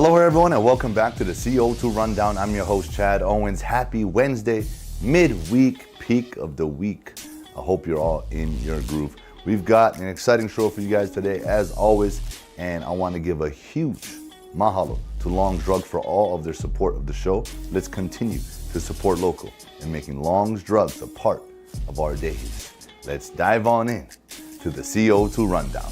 Hello everyone and welcome back to the CO2 Rundown. I'm your host Chad Owens. Happy Wednesday, midweek peak of the week. I hope you're all in your groove. We've got an exciting show for you guys today as always, and I want to give a huge mahalo to Long's Drug for all of their support of the show. Let's continue to support local and making Long's Drugs a part of our days. Let's dive on in to the CO2 Rundown.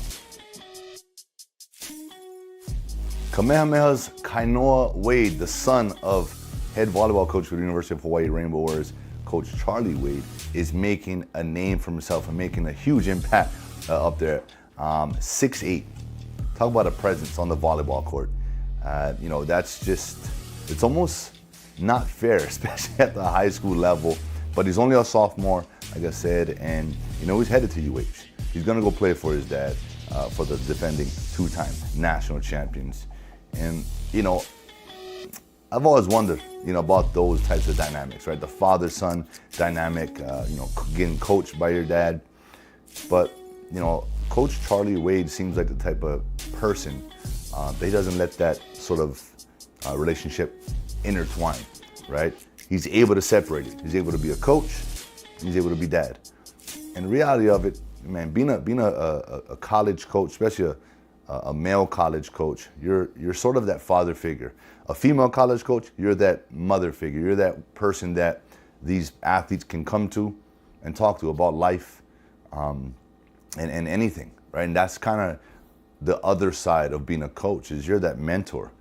Kamehameha's Kainoa Wade, the son of head volleyball coach for the University of Hawaii Rainbow Warriors, Coach Charlie Wade, is making a name for himself and making a huge impact up there. 6'8". Talk about a presence on the volleyball court. That's just, it's almost not fair, especially at the high school level. But he's only a sophomore, like I said, and he's headed to UH. He's gonna go play for his dad, for the defending two-time national champions. And, I've always wondered, about those types of dynamics, right? The father-son dynamic, getting coached by your dad. But, Coach Charlie Wade seems like the type of person that he doesn't let that sort of relationship intertwine, right? He's able to separate it. He's able to be a coach, he's able to be dad. And the reality of it, man, being a college coach, especially a male college coach, you're sort of that father figure. A female college coach, you're that mother figure. You're that person that these athletes can come to and talk to about life and anything, right? And that's kind of the other side of being a coach, is you're that mentor.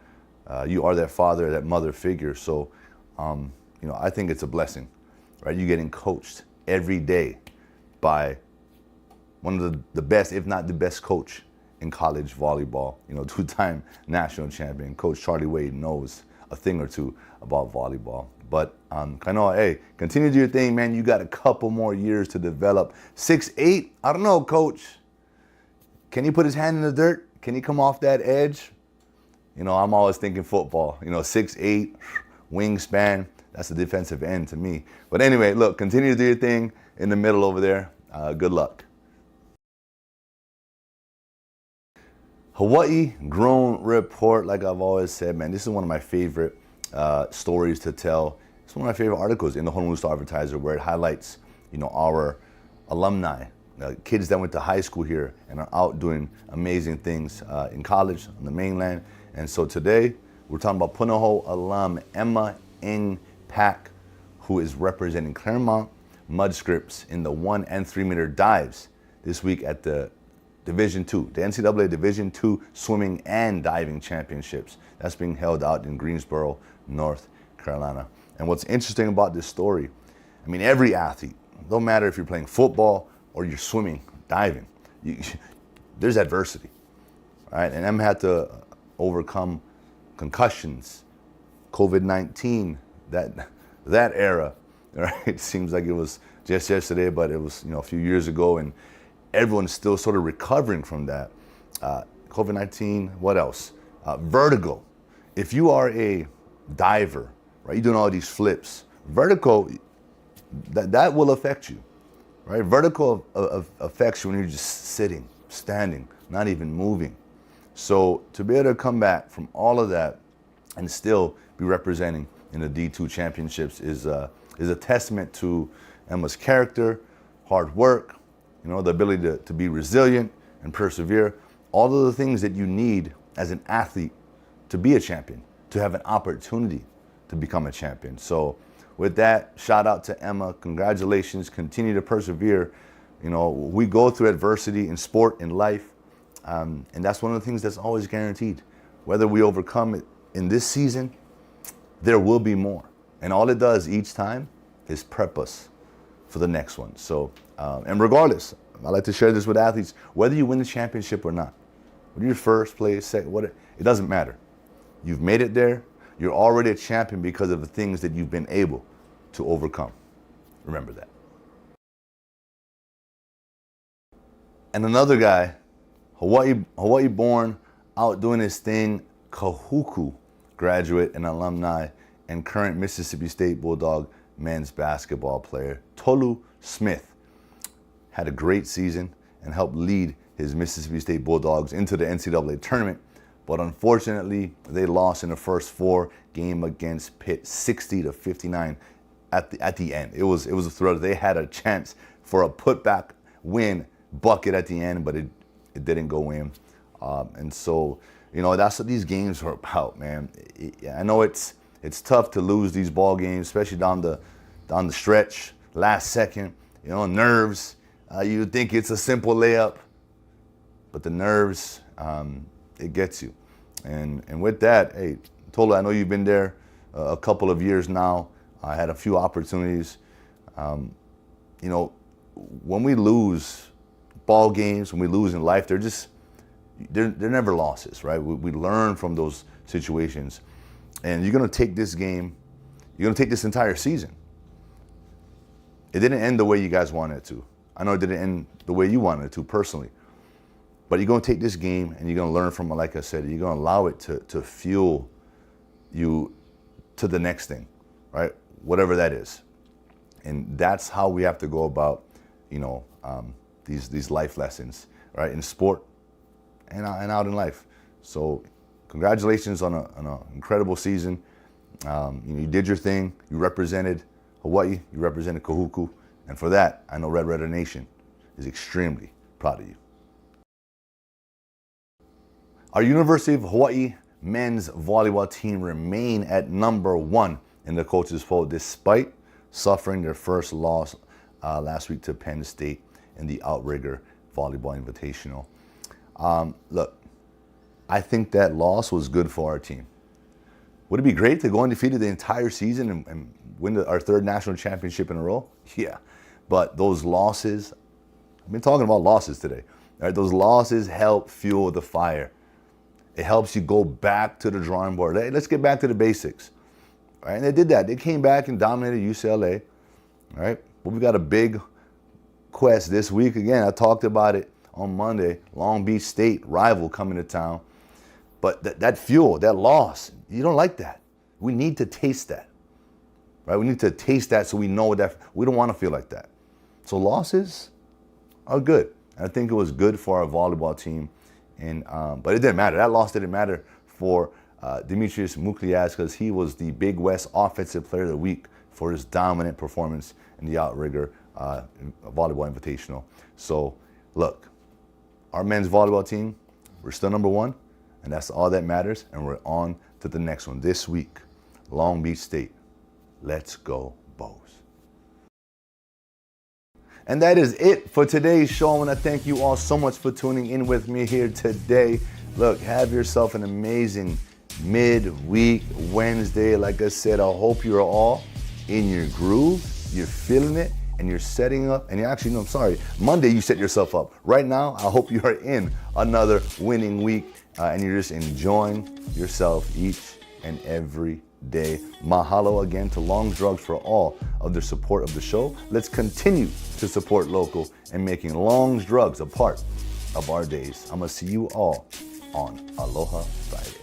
You are that father, that mother figure. So, I think it's a blessing, right? You're getting coached every day by one of the best, if not the best coach in college volleyball, two-time national champion. Coach Charlie Wade knows a thing or two about volleyball. But Kainoa, hey, continue to do your thing, man. You got a couple more years to develop. 6'8", I don't know, coach. Can he put his hand in the dirt? Can he come off that edge? I'm always thinking football. 6'8", wingspan. That's the defensive end to me. But anyway, look, continue to do your thing in the middle over there. Good luck. Hawaii Grown Report, like I've always said, man, this is one of my favorite stories to tell. It's one of my favorite articles in the Honolulu Star-Advertiser, where it highlights, our alumni, kids that went to high school here and are out doing amazing things in college on the mainland. And so today, we're talking about Punahou alum Emma Ng Pak, who is representing Claremont Mudscripts in the 1 and 3 meter dives this week at the Division II, the NCAA Division II Swimming and Diving Championships. That's being held out in Greensboro, North Carolina. And what's interesting about this story, every athlete, no matter if you're playing football or you're swimming, diving, there's adversity, right? And Emma had to overcome concussions, COVID-19, that era, right? It seems like it was just yesterday, but it was a few years ago, and everyone's still sort of recovering from that. COVID-19, what else? Vertigo. If you are a diver, right, you're doing all these flips, vertigo, that will affect you, right? Vertigo affects you when you're just sitting, standing, not even moving. So to be able to come back from all of that and still be representing in the D2 championships is a testament to Emma's character, hard work, the ability to be resilient and persevere, all of the things that you need as an athlete to be a champion, to have an opportunity to become a champion. So with that, shout out to Emma. Congratulations. Continue to persevere. We go through adversity in sport, in life, and that's one of the things that's always guaranteed. Whether we overcome it in this season, there will be more. And all it does each time is prep us for the next one. So, and regardless, I like to share this with athletes, whether you win the championship or not, whether you're first place, second, it doesn't matter. You've made it there. You're already a champion because of the things that you've been able to overcome. Remember that. And another guy, Hawaii born, out doing his thing, Kahuku graduate and alumni and current Mississippi State Bulldog men's basketball player, Tolu Smith, had a great season and helped lead his Mississippi State Bulldogs into the NCAA tournament But unfortunately, they lost in the first 4 game against Pitt, 60-59 at the end. It was a thriller. They had a chance for a putback win bucket at the end, but it didn't go in. And so, that's what these games are about, man. I know it's tough to lose these ball games, especially down the stretch, last second. Nerves. You think it's a simple layup, but the nerves, it gets you. And with that, hey, Tolu, I know you've been there a couple of years now. I had a few opportunities. When we lose ball games, when we lose in life, they're never losses, right? We learn from those situations. And you're going to take this game, you're going to take this entire season. It didn't end the way you guys wanted it to. I know it didn't end the way you wanted it to personally. But you're going to take this game and you're going to learn from it, like I said. You're going to allow it to fuel you to the next thing, right? Whatever that is. And that's how we have to go about, these life lessons, right? In sport and out in life. So congratulations on an incredible season. You did your thing. You represented Hawaii. You represented Kahuku. And for that, I know Red Raider Nation is extremely proud of you. Our University of Hawaii men's volleyball team remain at number 1 in the coaches' poll despite suffering their first loss last week to Penn State in the Outrigger Volleyball Invitational. Look, I think that loss was good for our team. Would it be great to go undefeated the entire season and win our 3rd national championship in a row? Yeah, but those losses, I've been talking about losses today. Right? Those losses help fuel the fire. It helps you go back to the drawing board. Hey, let's get back to the basics. Right? And they did that. They came back and dominated UCLA. Right? But we got a big quest this week. Again, I talked about it on Monday. Long Beach State rival coming to town. But that fuel, that loss, you don't like that. We need to taste that. Right? We need to taste that so we know that we don't want to feel like that. So losses are good. I think it was good for our volleyball team. And but it didn't matter. That loss didn't matter for Demetrius Mukliaz because he was the Big West Offensive Player of the Week for his dominant performance in the Outrigger Volleyball Invitational. So, look, our men's volleyball team, we're still number 1, and that's all that matters. And we're on to the next one this week, Long Beach State. Let's go, Bows. And that is it for today's show. I want to thank you all so much for tuning in with me here today. Look, have yourself an amazing midweek Wednesday. Like I said, I hope you're all in your groove, you're feeling it, and you're setting up. And Monday you set yourself up. Right now, I hope you are in another winning week and you're just enjoying yourself each and every day. Mahalo again to Long's Drugs for all of their support of the show. Let's continue to support local and making Long's Drugs a part of our days. I'm going to see you all on Aloha Friday.